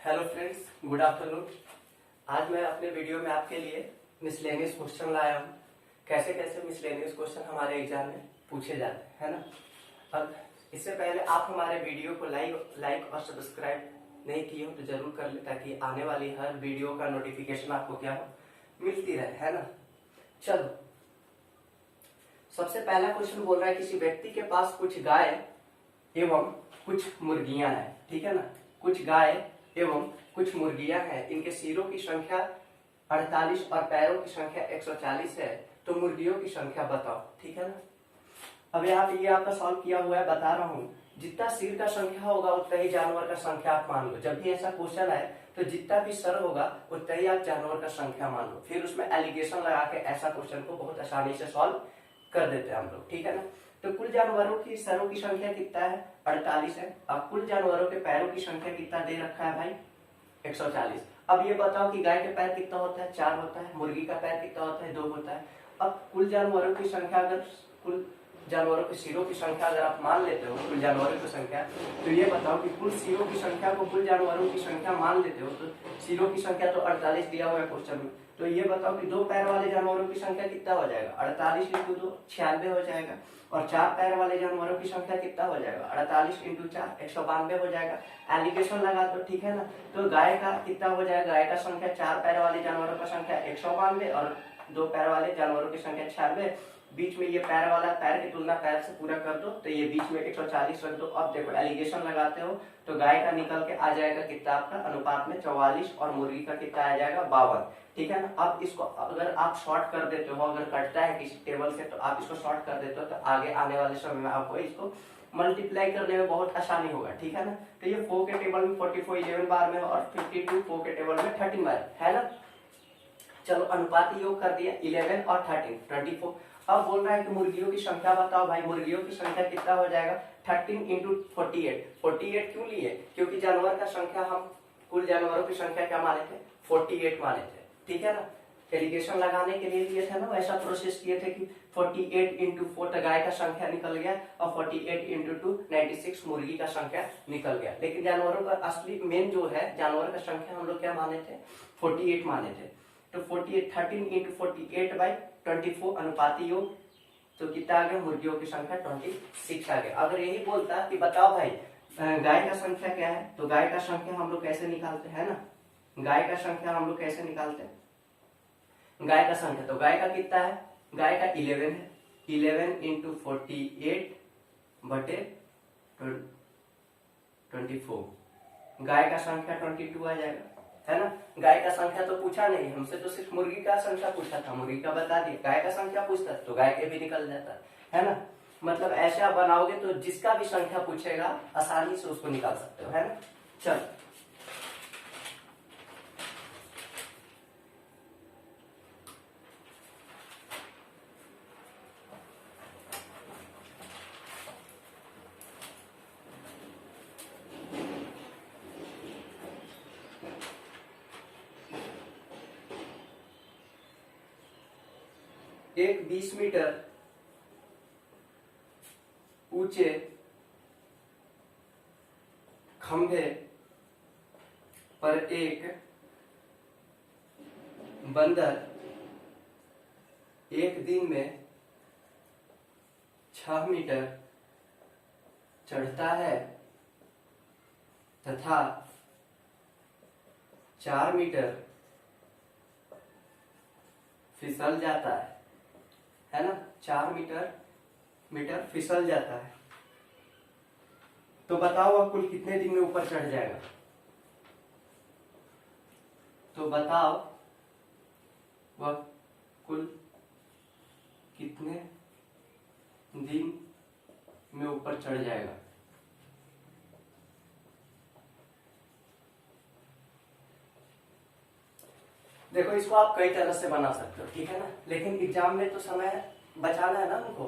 Hello friends, good afternoon. आज मैं अपने वीडियो में आपके लिए मिसलेनियस क्वेश्चन लाया हूँ। कैसे कैसे मिसलेनियस क्वेश्चन हमारे एग्जाम में पूछे जाते हैं, है ना। अब इससे पहले आप हमारे वीडियो को लाइक और सब्सक्राइब नहीं किए हो तो जरूर कर ले, ताकि आने वाली हर वीडियो का नोटिफिकेशन आपको क्या हो, मिलती रहे, है ना। चलो, सबसे पहला क्वेश्चन बोल रहा है किसी व्यक्ति के पास कुछ गाय एवं कुछ मुर्गियां हैं, ठीक है ना। कुछ गाय एवं कुछ मुर्गियां हैं, इनके सिरों की संख्या 48 और पैरों की संख्या 140 है, तो मुर्गियों की संख्या बताओ, ठीक है ना। अब यहाँ पे ये आपका सॉल्व किया हुआ है, बता रहा हूँ। जितना सिर का संख्या होगा उतना ही जानवर का संख्या आप मान लो। जब भी ऐसा क्वेश्चन है तो जितना भी सर होगा उतना ही आप जानवर का संख्या मान लो, फिर उसमें एलिगेशन लगा के ऐसा क्वेश्चन को बहुत आसानी से सॉल्व कर देते हैं हम लोग, ठीक है ना। तो कुल जानवरों की सरों की संख्या कितना है, 48 है। अब कुल जानवरों के पैरों की संख्या कितना दे रखा है भाई, 140। अब ये बताओ कि गाय के पैर कितना होता है, 4 होता है। मुर्गी का पैर कितना होता है, 2 होता है। अब कुल जानवरों की संख्या, अगर कुल जानवरों के सिरों की संख्या अगर आप मान लेते हो कुल जानवरों की संख्या, तो ये बताओ कि कुल सिरों की संख्या को कुल जानवरों की संख्या मान लेते हो तो सिरों की संख्या तो 48 दिया हुआ है क्वेश्चन में। तो ये बताओ कि 2 पैर वाले जानवरों की संख्या कितना हो जाएगा, 48 × 2 96 हो जाएगा। और 4 पैर वाले जानवरों की संख्या कितना हो जाएगा, 48 × 4 192 हो जाएगा। एलिगेशन लगा दो, ठीक है ना। तो गाय का कितना हो जाएगा, गाय का संख्या 4 पैर वाले जानवरों का संख्या 192 और 2 पैर वाले जानवरों की संख्या 96। बीच में ये पैर वाला, पैर की तुलना पैर से पूरा कर दो तो ये बीच में 140 रख दो। अब देखो एलिगेशन लगाते हो तो गाय का निकल के आ जाएगा कितना, आपका अनुपात में 44 और मुर्गी का कितना आ जाएगा 52, ठीक है ना। अब इसको अगर आप शॉर्ट कर देते हो, अगर कटता है किसी टेबल से तो आप इसको शॉर्ट कर देते हो, तो आगे आने वाले समय में आपको इसको मल्टीप्लाई करने में बहुत आसानी होगा, ठीक है ना। तो ये 4 के टेबल में 44 11 बार में और 52 4 के टेबल में 13 बार, है ना। चलो, अनुपात योग कर दिया, 11 और 13 24। अब बोल रहा है कि मुर्गियों की संख्या बताओ भाई। मुर्गियों की संख्या कितना हो जाएगा, 13 × 48। 48 क्यों लिए, क्योंकि जानवर का संख्या हम कुल जानवरों की संख्या क्या माने थे, 48 माने थे, ठीक है ना। एलिगेशन लगाने के लिए थे ना, वैसा प्रोसेस किए थे कि 48 × 4 गाय का संख्या निकल गया और 48 × 2 96 मुर्गी का संख्या निकल गया। लेकिन जानवरों का असली मेन जो है जानवर का संख्या हम लोग क्या माने थे, 48 माने थे। तो 48 13 × 48/24 अनुपाती योग, तो कितना आ गया, मुर्गियों की संख्या 26 आ गया। अगर यही बोलता कि बताओ भाई गाय का संख्या क्या है, तो गाय का संख्या हम लोग कैसे निकालते हैं ना, गाय का संख्या हम लोग कैसे निकालते हैं, गाय का संख्या तो गाय का कितना है, गाय का 11 है। 11 × 48/24, गाय का संख्या 22 आ जाएगा, है ना। गाय का संख्या तो पूछा नहीं हमसे, तो सिर्फ मुर्गी का संख्या पूछा था, मुर्गी का बता दिया। गाय का संख्या पूछता तो गाय के भी निकल जाता, है ना। मतलब ऐसे आप बनाओगे तो जिसका भी संख्या पूछेगा आसानी से उसको निकाल सकते हो, है ना। चल, एक 20 मीटर ऊंचे खंभे पर एक बंदर एक दिन में 6 मीटर चढ़ता है तथा 4 मीटर फिसल जाता है ना। 4 मीटर फिसल जाता है, तो बताओ वह कुल कितने दिन में ऊपर चढ़ जाएगा। तो बताओ वह कुल कितने दिन में ऊपर चढ़ जाएगा। देखो, इसको आप कई तरह से बना सकते हो, ठीक है ना, लेकिन एग्जाम में तो समय बचाना है ना हमको।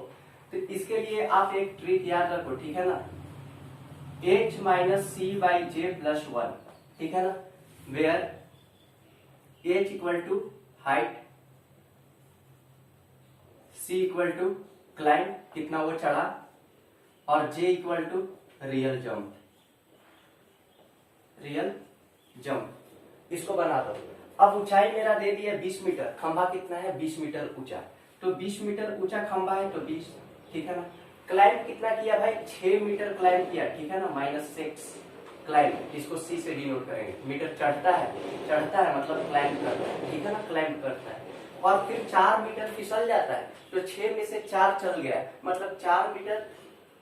तो इसके लिए आप एक ट्रिक याद रखो, ठीक है ना, h - c/j + 1, ठीक है ना, where h = height, c = climb, कितना वो चढ़ा, और j = रियल जंप। इसको बना दो। अब ऊंचाई मेरा दे दिया 20 मीटर, खंभा कितना है 20 मीटर ऊंचा, तो 20 मीटर ऊंचा खंभा है तो 20, ठीक है ना। क्लाइंब कितना किया भाई 6 मीटर क्लाइंब किया, ठीक है ना, -6 क्लाइंब, इसको सी से डिनोट करेंगे। मीटर चढ़ता है मतलब क्लाइंब करता है, ठीक है ना, क्लाइंब करता है। और फिर 4 मीटर फिसल जाता है, तो 6 में से 4 चल गया, मतलब 4 मीटर,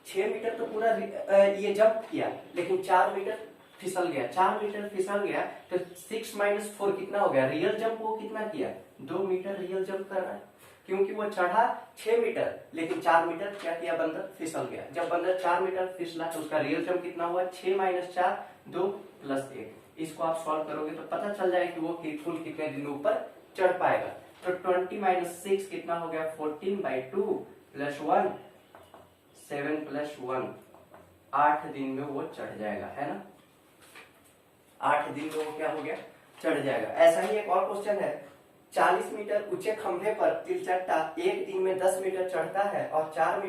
6 मीटर तो पूरा ये जंप किया, लेकिन 4 मीटर फिसल गया। 4 मीटर फिसल गया तो 6 - 4 कितना हो गया, रियल जंप वो कितना किया 2 मीटर रियल जंप कर रहा है, क्योंकि वो चढ़ा 6 मीटर लेकिन 4 मीटर क्या किया, बंदर फिसल गया। जब बंदर 4 मीटर फिसला तो उसका रियल जंप कितना हुआ 6 - 4 2 + 1। इसको आप सॉल्व करोगे तो पता चल जाएगा कि वो कुल कितने दिन में ऊपर चढ़ पाएगा। तो 20 - 6 कितना हो गया 14/2 + 1 7 + 1, 8 दिन में वो चढ़ जाएगा, है ना। 8 दिन में वो क्या हो गया, चढ़ जाएगा। ऐसा ही एक और क्वेश्चन है, 40 मीटर ऊंचे खंभे पर तिलचट्टा एक दिन में 10 मीटर चढ़ता है और 4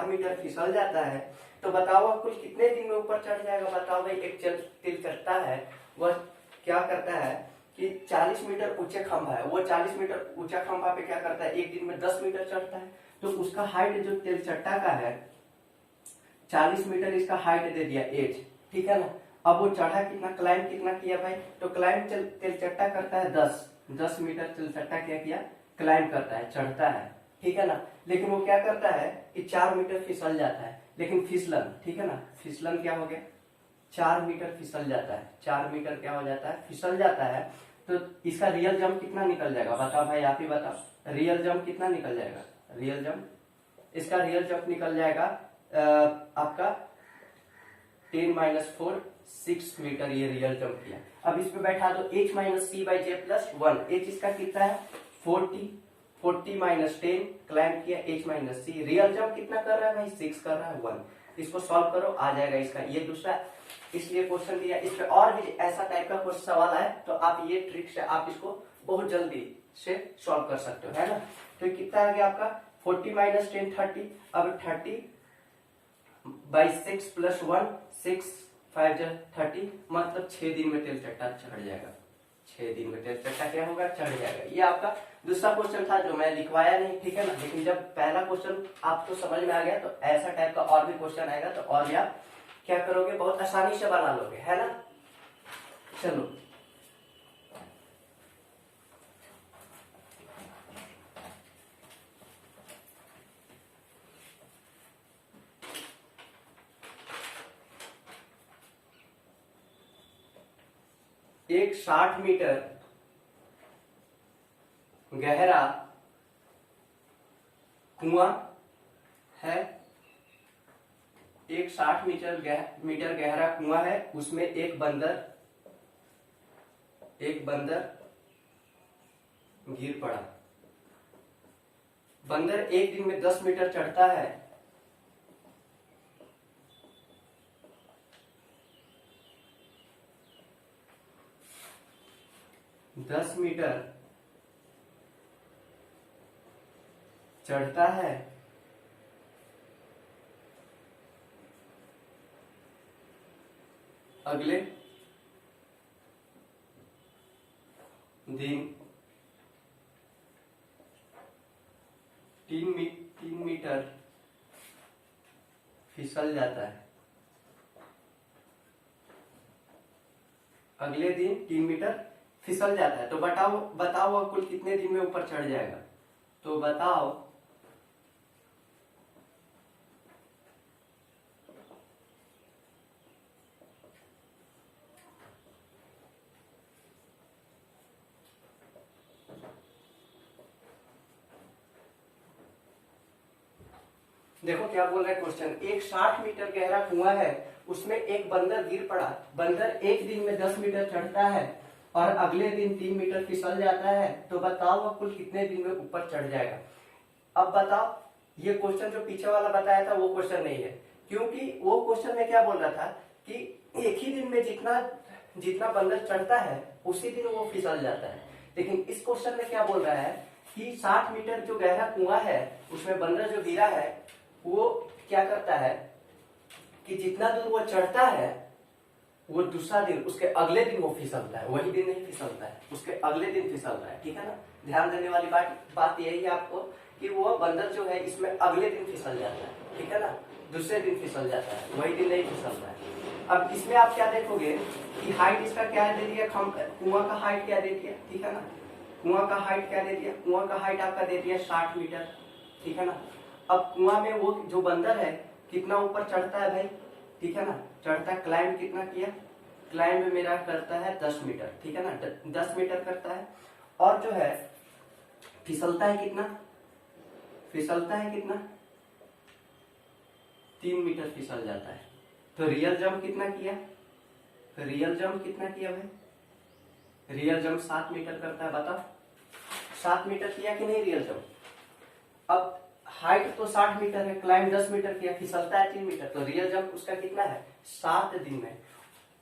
मीटर फिसल जाता है, तो बताओ वह कुल कितने दिन में ऊपर चढ़ जाएगा। बताओ भाई, एक तिलचट्टा है, वह क्या करता है कि 40 मीटर ऊंचे खंभा है, वो 40 मीटर ऊंचा खंभा पे क्या करता है, एक दिन में 10 मीटर चढ़ता है। तो उसका हाइट जो तिलचट्टा का है 40 मीटर, इसका हाइट दे दिया एज, ठीक है ना। अब वो चढ़ा कितना, क्लाइंब कितना किया भाई, तो क्लाइंब तिलचट्टा करता है 10 मीटर तिलचट्टा क्या किया, क्लाइंब करता है, चढ़ता है, ठीक है ना। लेकिन वो क्या करता है कि 4 मीटर फिसल जाता है, लेकिन फिसलन, ठीक है ना, फिसलन क्या हो गया 4 मीटर फिसल जाता है, 4 मीटर क्या हो जाता है, फिसल जाता है। तो इसका रियल जंप कितना निकल जाएगा, बताओ भाई, आप ही बताओ, रियल जंप कितना निकल जाएगा। रियल जंप, इसका रियल जंप निकल जाएगा आपका 10 - 4 6 मीटर, ये रियल जंप किया। अब इस पे बैठा दो h - c/j + 1, h इसका कितना है 40 - 10 क्लाइंब किया, h - c, रियल जंप कितना कर रहा है भाई 6 कर रहा है 1। इसको सॉल्व करो, आ जाएगा इसका ये दूसरा, इसलिए क्वेश्चन दिया। इस पे और भी ऐसा टाइप का क्वेश्चन सवाल आए तो आप ये ट्रिक से आप इसको बहुत जल्दी से सॉल्व कर सकते हो, है ना। तो कितना आ गया आपका 40 - 10 30, अब 30/6 + 1 6 5 30, मतलब 6 दिन में तिलचट्टा चढ़ जाएगा, 6 दिन में तिलचट्टा क्या होगा, चढ़ जाएगा। ये आपका दूसरा क्वेश्चन था जो मैं लिखवाया नहीं, ठीक है ना। लेकिन जब पहला क्वेश्चन आपको समझ में आ गया तो ऐसा टाइप का और भी क्वेश्चन आएगा तो और भी आप क्या करोगे, बहुत आसानी से बना लोगे, है ना। चलो एक 60 मीटर गहरा कुआं है, एक 60 मीटर गहरा कुआं है, उसमें एक बंदर गिर पड़ा। बंदर एक दिन में 10 मीटर चढ़ता है, 10 मीटर चढ़ता है, अगले दिन 3 मीटर फिसल जाता है, अगले दिन 3 मीटर फिसल जाता है। तो बताओ वह कुल कितने दिन में ऊपर चढ़ जाएगा। तो बताओ देखो क्या बोल रहा है क्वेश्चन, एक 60 मीटर गहरा कुआं है, उसमें एक बंदर गिर पड़ा। बंदर एक दिन में 10 मीटर चढ़ता है और अगले दिन 3 मीटर फिसल जाता है, तो बताओ वह कुल कितने दिन में ऊपर चढ़ जाएगा। अब बताओ, ये क्वेश्चन जो पीछे वाला बताया था वो क्वेश्चन नहीं है, क्योंकि वो क्वेश्चन में क्या बोल रहा था कि एक ही दिन में जितना बंदर चढ़ता है उसी दिन वो फिसल जाता है। लेकिन इस क्वेश्चन में क्या बोल रहा है कि 60 मीटर जो गहरा कुआं है उसमें बंदर जो गिरा है वो क्या करता है कि जितना दूर वो चढ़ता है वो दूसरा दिन, उसके अगले दिन वो फिसलता है, वही दिन नहीं फिसलता है, उसके अगले दिन फिसलता है, ठीक है ना। ध्यान देने वाली बात यही है आपको कि वो बंदर जो है इसमें अगले दिन फिसल जाता है, ठीक है ना, दूसरे दिन फिसल जाता है, वही दिन नहीं फिसलता है। अब इसमें आप क्या देखोगे कि हाइट इसका क्या दे दिया, कुआं का हाइट क्या दे दिया, ठीक है ना, कुआं का हाइट क्या दे दिया, कुआं का हाइट आपका दे दिया 60 मीटर, ठीक है ना। अब कुआं में वो जो बंदर है कितना ऊपर चढ़ता है भाई, ठीक है ना, चढ़ता है, क्लाइंब कितना किया, क्लाइंब मेरा करता है 10 मीटर, ठीक है ना, 10 मीटर करता है। और जो है फिसलता है कितना, फिसलता है कितना, 3 मीटर फिसल जाता है। तो रियल जंप कितना किया, रियल जंप कितना किया भाई, रियल जंप 7 मीटर करता है, बताओ 7 मीटर किया कि नहीं रियल जंप। अब हाइट तो 60 मीटर है, क्लाइंब 10 मीटर किया, फिसलता है 3 मीटर, तो रियल जंप उसका कितना है, 7 दिन में।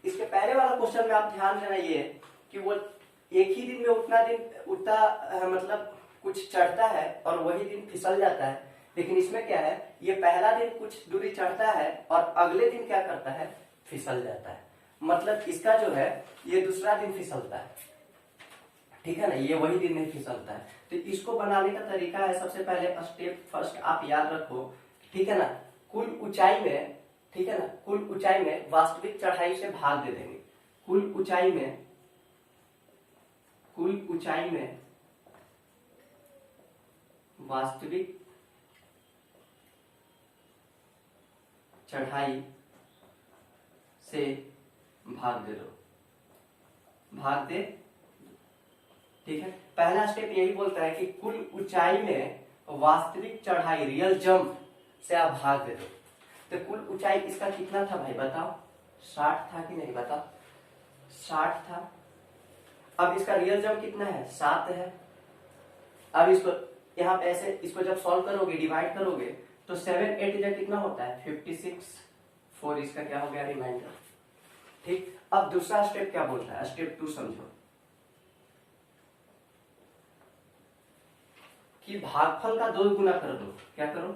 इसके पहले वाला क्वेश्चन में आप ध्यान देना ये कि वो एक ही दिन में उतना मतलब कुछ चढ़ता है और वही दिन फिसल जाता है, लेकिन इसमें क्या है, ये पहला दिन कुछ दूरी चढ़ता है और अगले दिन क्या करता है, फिसल जाता है। मतलब इसका जो है ये दूसरा दिन फिसलता है, ठीक है ना, ये वही दिन नहीं फिसलता है। तो इसको बनाने का तरीका है, सबसे पहले स्टेप फर्स्ट आप याद रखो, ठीक है ना, कुल ऊंचाई में, ठीक है ना, कुल ऊंचाई में वास्तविक चढ़ाई से भाग दे देंगे, कुल ऊंचाई में, कुल ऊंचाई में वास्तविक चढ़ाई से भाग दे दो, भाग दे, ठीक है। पहला स्टेप यही बोलता है कि कुल ऊंचाई में वास्तविक चढ़ाई रियल जंप से आप भाग दे दो। तो कुल ऊंचाई इसका कितना था भाई बताओ, 60 था कि नहीं, बताओ 60 था। अब इसका रियल जंप कितना है, 7 है। अब इसको यहाँ पे ऐसे इसको जब सॉल्व करोगे, डिवाइड करोगे, तो 7 8 जा कितना होता है 56, 4 इसका क्या हो गया रिमाइंडर, ठीक। अब दूसरा स्टेप क्या बोलता है, स्टेप 2 समझो कि भागफल का 2 गुना कर दो, क्या करो,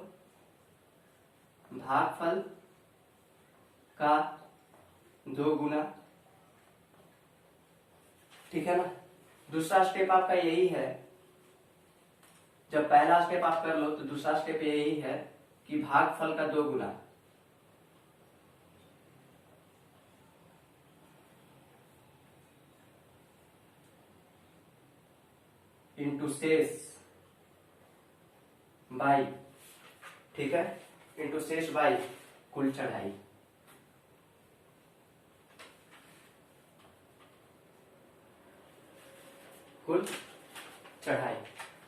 भागफल का 2 गुना, ठीक है ना। दूसरा स्टेप आपका यही है, जब पहला स्टेप आप कर लो तो दूसरा स्टेप यही है कि भागफल का 2 गुना इंटू शेष बाई, ठीक है, इंटू शेष बाई कुल चढ़ाई। कुल चढ़ाई,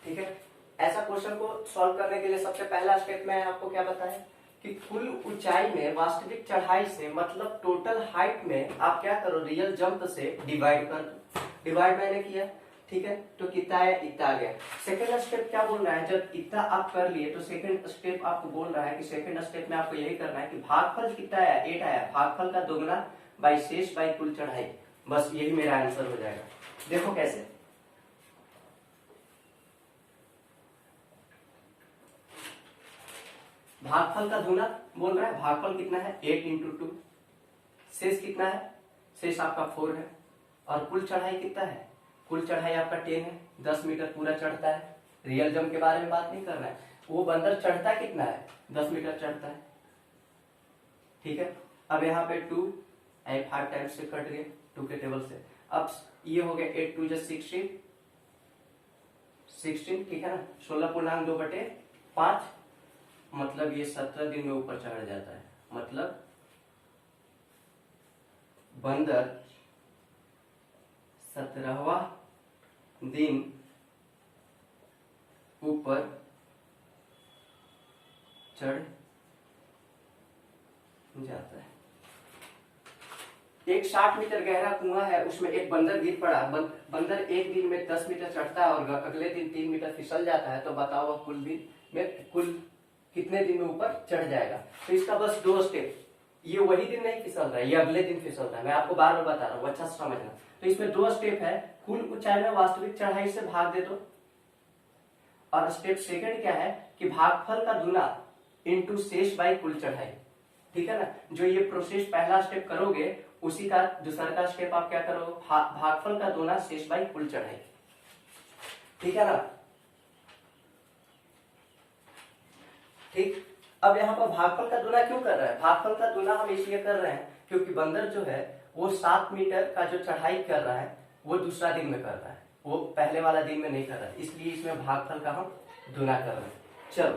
ठीक है। ऐसा क्वेश्चन को सॉल्व करने के लिए सबसे पहला स्टेप में आपको क्या बताया कि कुल ऊंचाई में वास्तविक चढ़ाई से मतलब टोटल हाइट में आप क्या करो, रियल जंप से डिवाइड कर दो। डिवाइड मैंने किया, ठीक है, तो कितना आया, इतना आ गया। सेकंड स्टेप क्या बोल रहा है, जब इतना आप कर लिए तो सेकंड स्टेप आपको बोल रहा है कि सेकंड स्टेप में आपको यही करना है कि भागफल कितना आया, 8 आया, भागफल का 2 गुना बाई शेष बाई कुल चढ़ाई, बस यही मेरा आंसर हो जाएगा। देखो कैसे, भागफल का दूना बोल रहा है, भागफल कितना है 8 इंटू 2, शेष कितना है, शेष आपका 4 है, और कुल चढ़ाई कितना है, कुल चढ़ाई आपका 10 है, 10 मीटर पूरा चढ़ता है। रियल जंप के बारे में बात नहीं कर रहा है, वो बंदर चढ़ता कितना है, 10 मीटर चढ़ता है, ठीक है। अब यहाँ पे 2 5 टाइम्स से कट गए 2 के टेबल से, अब ये हो गया 8 2 16, ठीक है ना, 16.2/5, मतलब ये 17 दिन में ऊपर चढ़ जाता है, मतलब बंदर 17वां दिन ऊपर चढ़ जाता है। एक 60 मीटर गहरा कुआं है, उसमें एक बंदर गिर पड़ा, बंदर एक दिन में 10 मीटर चढ़ता है और अगले दिन 3 मीटर फिसल जाता है, तो बताओ वह कुल कितने दिन में ऊपर चढ़ जाएगा। तो इसका बस 2 स्टेप, ये वही दिन नहीं फिसल रहा है, ये अगले दिन फिसल रहा है, मैं आपको बार बार बता रहा हूँ, अच्छा से समझना। तो इसमें 2 स्टेप है, कुल ऊंचाई में वास्तविक चढ़ाई से भाग दे दो, और स्टेप सेकंड क्या है कि भागफल का दूना इंटू शेष बाई कुल चढ़ाई, ठीक है ना। जो ये प्रोसेस पहला स्टेप करोगे उसी का दूसरा का स्टेप आप क्या करो, भागफल का दूना शेष बाई कुल चढ़ाई। ठीक है ना। ठीक। अब यहाँ पर भागफल का दूना क्यों कर रहे हैं, भागफल का दूना हम इसलिए कर रहे हैं क्योंकि बंदर जो है वो 7 मीटर का जो चढ़ाई कर रहा है वो दूसरा दिन में कर रहा है, वो पहले वाला दिन में नहीं कर रहा है, इसलिए इसमें भागफल का हम दूना कर रहे हैं। चलो,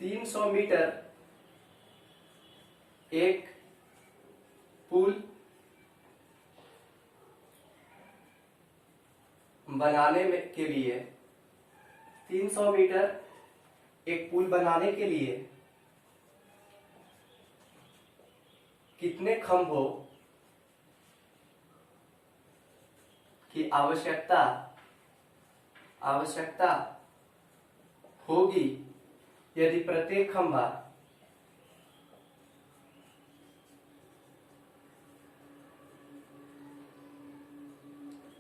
तीन 300 मीटर एक पुल बनाने में के लिए 300 मीटर एक पुल बनाने के लिए कितने खंभों की आवश्यकता होगी यदि प्रत्येक खंभा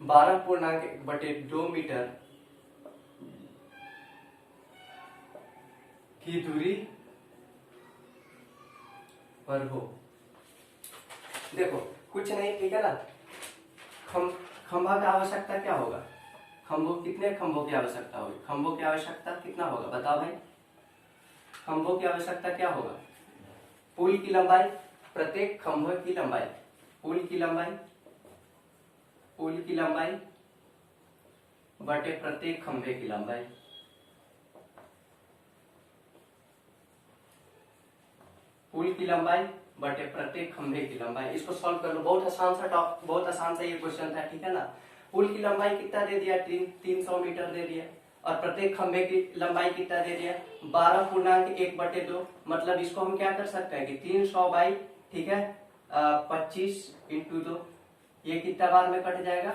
12.1/2 मीटर की दूरी पर हो। देखो कुछ नहीं, ठीक है ना। खंभा का आवश्यकता क्या होगा, कितने खंभों की आवश्यकता होगी, खंभों की आवश्यकता कितना होगा बताओ भाई, खंभों की आवश्यकता क्या होगा, पुल की लंबाई, प्रत्येक खंभे की लंबाई, पुल की लंबाई बटे प्रत्येक खंभे की लंबाई। पुल की लंबाई बटे प्रत्येक खंभे की लंबाई। इसको सॉल्व कर लो, बहुत आसान सा ये क्वेश्चन था। ठीक है ना। पुल की लंबाई कितना दे दिया, 300 मीटर दे दिया, और प्रत्येक खंभे की लंबाई कितना दे दिया, 12.1/2। मतलब इसको हम क्या कर सकते हैं कि 300 बाई, ठीक है, 25 इंटू 2, ये कितना बार में कट जाएगा,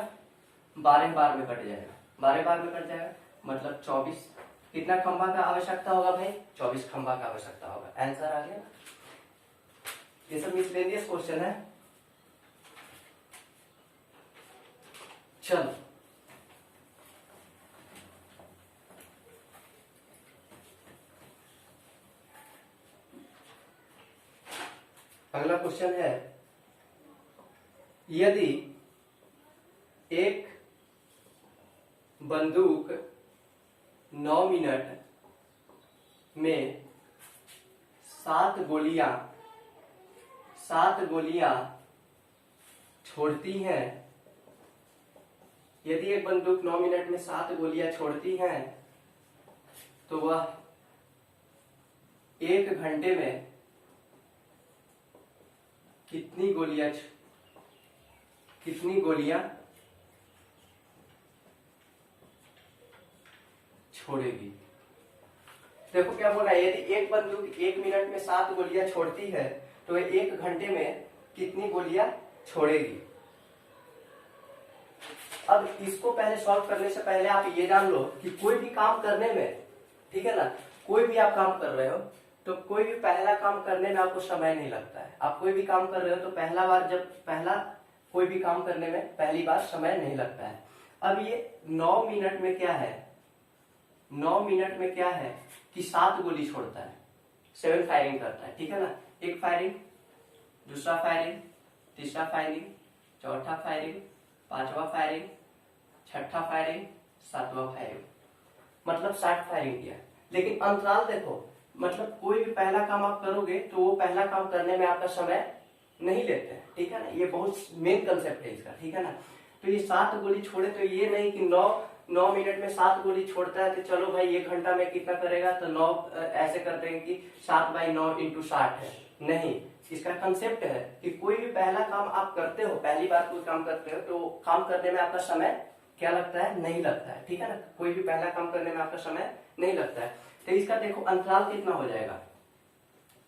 12 बार में कट जाएगा, 12 बार में कट जाएगा, मतलब 24। कितना खंभा का आवश्यकता होगा भाई, 24 खंभा का आवश्यकता होगा। आंसर आ गया। ये सब मिसलेनियस क्वेश्चन है। चलो अगला क्वेश्चन है, यदि एक बंदूक 9 मिनट में 7 गोलियां छोड़ती हैं, यदि एक बंदूक 9 मिनट में 7 गोलियां छोड़ती हैं तो वह 1 घंटे में कितनी गोलियां छोड़ेगी। देखो क्या बोला, यदि एक बंदूक 1 मिनट में 7 गोलियां छोड़ती है तो 1 घंटे में कितनी गोलियां छोड़ेगी। अब इसको पहले सॉल्व करने से पहले आप ये जान लो कि कोई भी काम करने में, ठीक है ना, कोई भी आप काम कर रहे हो तो कोई भी पहला काम करने में आपको समय नहीं लगता है। आप कोई भी काम कर रहे हो तो कोई भी काम करने में पहली बार समय नहीं लगता है। अब ये 9 मिनट में क्या है, 9 मिनट में क्या है कि 7 गोली छोड़ता है, 7 फायरिंग करता है, ठीक है ना। एक फायरिंग, दूसरा फायरिंग, तीसरा फायरिंग, चौथा फायरिंग, पांचवा फायरिंग, छठा फायरिंग, सातवां फायरिंग, मतलब 60 फायरिंग किया। लेकिन अंतराल देखो, मतलब कोई भी पहला काम आप करोगे तो वो पहला काम करने में आपका समय नहीं लेते हैं, ठीक है ना। ये बहुत मेन कंसेप्ट है इसका, ठीक है ना। तो ये 7 गोली छोड़े तो ये नहीं कि 9 मिनट में 7 गोली छोड़ता है तो चलो भाई 1 घंटा में कितना करेगा, तो 9 ऐसे कर देंगे कि 7/9 × 60 है। नहीं, इसका कंसेप्ट है कि कोई भी पहला काम आप करते हो, पहली बार कोई काम करते हो तो काम करने में आपका समय क्या लगता है, नहीं लगता है, ठीक है ना। कोई भी पहला काम करने में आपका समय नहीं लगता है। तो इसका देखो अंतराल कितना हो जाएगा,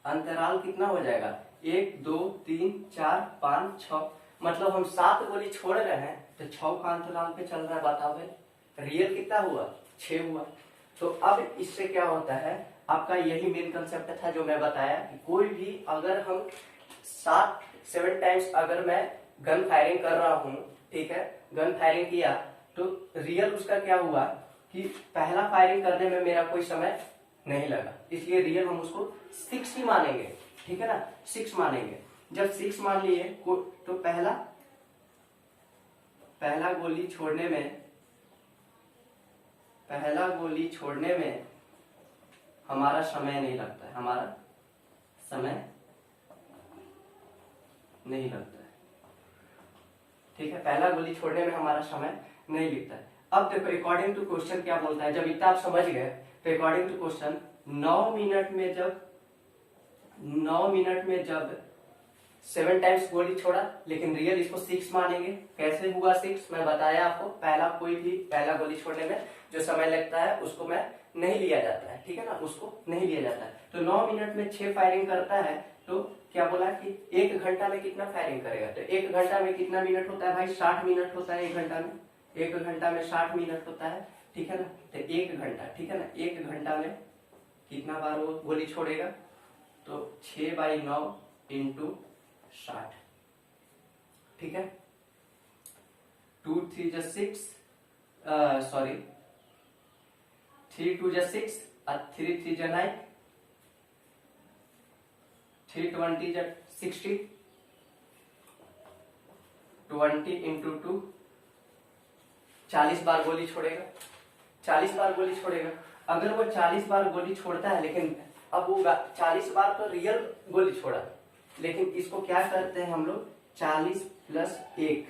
अंतराल कितना हो जाएगा, 1 2 3 4 5 6, मतलब हम 7 गोली छोड़ रहे हैं तो 6 का अंतराल पे चल रहा है। बताओ भाई रियल कितना हुआ, 6 हुआ। तो अब इससे क्या होता है, आपका यही मेन कंसेप्ट था जो मैं बताया कि कोई भी अगर हम 7 7 टाइम्स अगर मैं गन फायरिंग कर रहा हूं, ठीक है, गन फायरिंग किया तो रियल उसका क्या हुआ कि पहला फायरिंग करने में मेरा कोई समय नहीं लगा, इसलिए रियल हम उसको 6 ही मानेंगे, ठीक है ना, 6 मानेंगे। जब 6 मान लिए तो पहला गोली छोड़ने में हमारा समय नहीं लगता है, हमारा समय नहीं लगता है, ठीक है, पहला गोली छोड़ने में हमारा समय नहीं लगता है। अब देखो अकॉर्डिंग टू क्वेश्चन क्या बोलता है, जब इतना आप समझ गए तो अकॉर्डिंग टू क्वेश्चन 9 मिनट में जब 7 टाइम्स गोली छोड़ा, लेकिन रियल इसको 6 मानेंगे। कैसे हुआ 6, मैं बताया आपको, पहला गोली छोड़ने में जो समय लगता है उसको मैं नहीं लिया जाता है, ठीक है ना, उसको नहीं लिया जाता है। तो 9 मिनट में 6 फायरिंग करता है, तो क्या बोला कि 1 घंटा में कितना फायरिंग करेगा, तो 1 घंटा में कितना मिनट होता है भाई, 60 मिनट होता है 1 घंटा में, 1 घंटा में 60 मिनट होता है, ठीक है ना, तो 1 घंटा, ठीक है ना, 1 घंटा में कितना बार वो गोली छोड़ेगा, तो 6/9 इंटू 60, ठीक है, 2 3 जा 6, सॉरी 3 2 जा 6 और 3 3 जा 9, 3 20 जा 60, 20 इंटू 2, 40 बार गोली छोड़ेगा, 40 बार गोली छोड़ेगा। अगर वो 40 बार गोली छोड़ता है, लेकिन अब वो 40 बार तो रियल गोली छोड़ा, लेकिन इसको क्या करते हैं हम लोग, 40 + 1,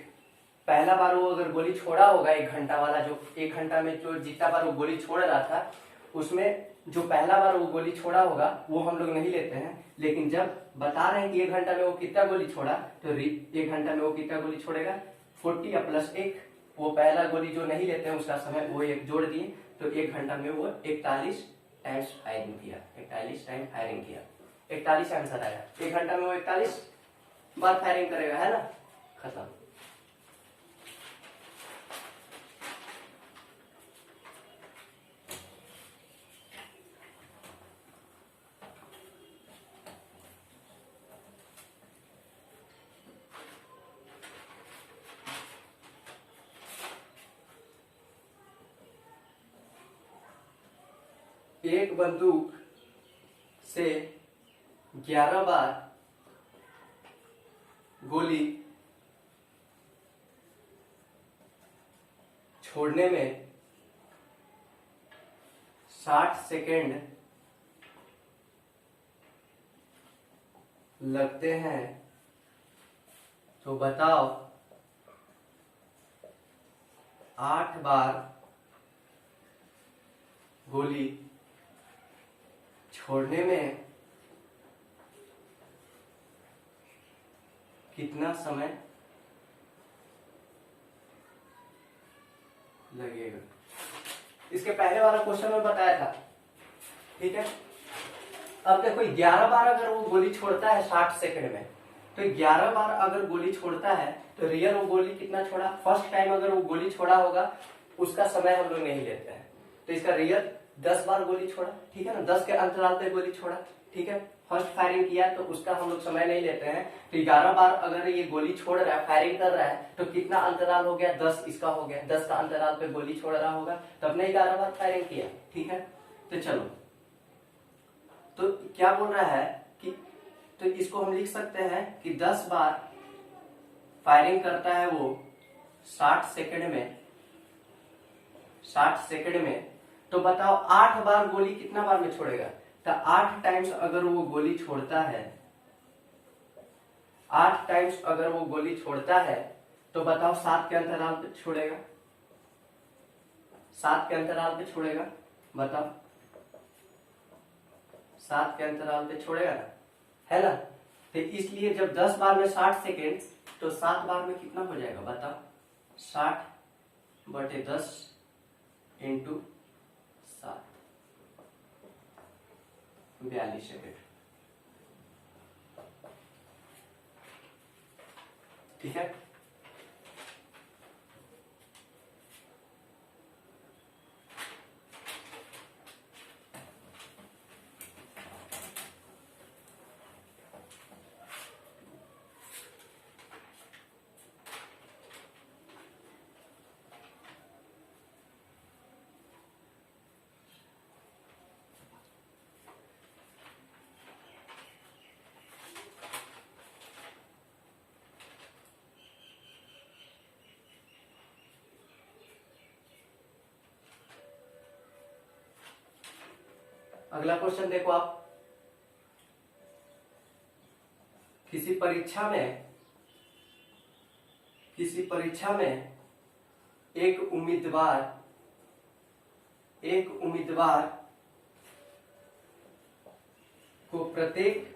पहला बार वो अगर गोली छोड़ा होगा 1 घंटा वाला, जो 1 घंटा में जो जितना बार वो गोली छोड़ रहा था, उसमें जो पहला बार वो गोली छोड़ा होगा वो हम लोग नहीं लेते हैं, लेकिन जब बता रहे हैं कि 1 घंटा में वो कितना गोली छोड़ा, तो 1 घंटा में वो कितना गोली छोड़ेगा, 40 + 1, वो पहला गोली जो नहीं लेते हैं उसका समय वो 1 जोड़ दिए, तो 1 घंटा में वो 41 टाइम्स फायरिंग किया, 41 टाइम फायरिंग किया, 41 आंसर आया। 1 घंटा में वो 41 बार फायरिंग करेगा, है ना, खत्म। एक बंदूक से 11 बार गोली छोड़ने में 60 सेकेंड लगते हैं, तो बताओ 8 बार गोली छोड़ने में कितना समय लगेगा। इसके पहले वाला क्वेश्चन में बताया था, ठीक है। अब देखो 11 बार अगर वो गोली छोड़ता है 60 सेकंड में, तो 11 बार अगर गोली छोड़ता है तो रियल वो गोली कितना छोड़ा, फर्स्ट टाइम अगर वो गोली छोड़ा होगा उसका समय हम लोग नहीं लेते हैं, तो इसका रियल 10 बार गोली छोड़ा, ठीक है ना, 10 के अंतराल पे गोली छोड़ा, ठीक है, फर्स्ट फायरिंग किया तो उसका हम लोग समय नहीं लेते हैं, तो 11 बार अगर ये गोली छोड़ रहा है, फायरिंग कर रहा है, तो कितना अंतराल हो गया, 10 इसका हो गया, 10 का अंतराल पे गोली छोड़ रहा होगा, तब ने 11 बार फायरिंग किया, ठीक है। तो चलो, तो क्या बोल रहा है कि, तो इसको हम लिख सकते हैं कि 10 बार फायरिंग करता है वो 60 सेकंड में, 60 सेकंड में, तो बताओ 8 बार गोली कितना बार में छोड़ेगा, तो 8 टाइम्स अगर वो गोली छोड़ता है, 8 टाइम्स अगर वो गोली छोड़ता है, तो बताओ 7 के अंतराल पे छोड़ेगा, 7 के अंतराल पे छोड़ेगा, बताओ 7 के अंतराल पे छोड़ेगा ना, है ना। तो इसलिए जब 10 बार में 60 सेकेंड, तो 7 बार में कितना हो जाएगा बताओ, 60/10 इंटू 7, 42 सेकेंड, ठीक है। अगला क्वेश्चन देखो आप, किसी परीक्षा में एक उम्मीदवार को प्रत्येक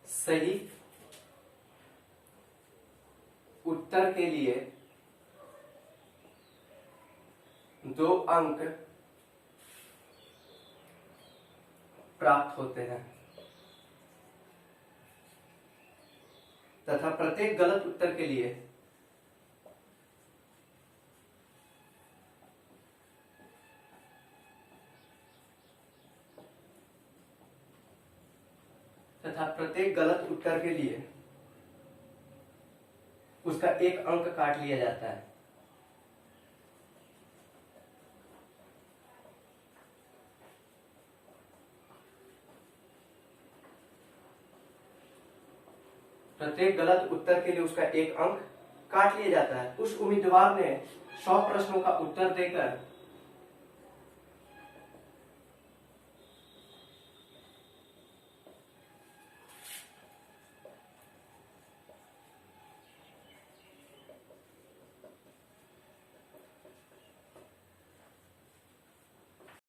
सही उत्तर के लिए 2 अंक प्राप्त होते हैं तथा प्रत्येक गलत उत्तर के लिए उसका 1 अंक काट लिया जाता है। प्रत्येक गलत उत्तर के लिए उसका 1 अंक काट लिया जाता है। उस उम्मीदवार ने 100 प्रश्नों का उत्तर देकर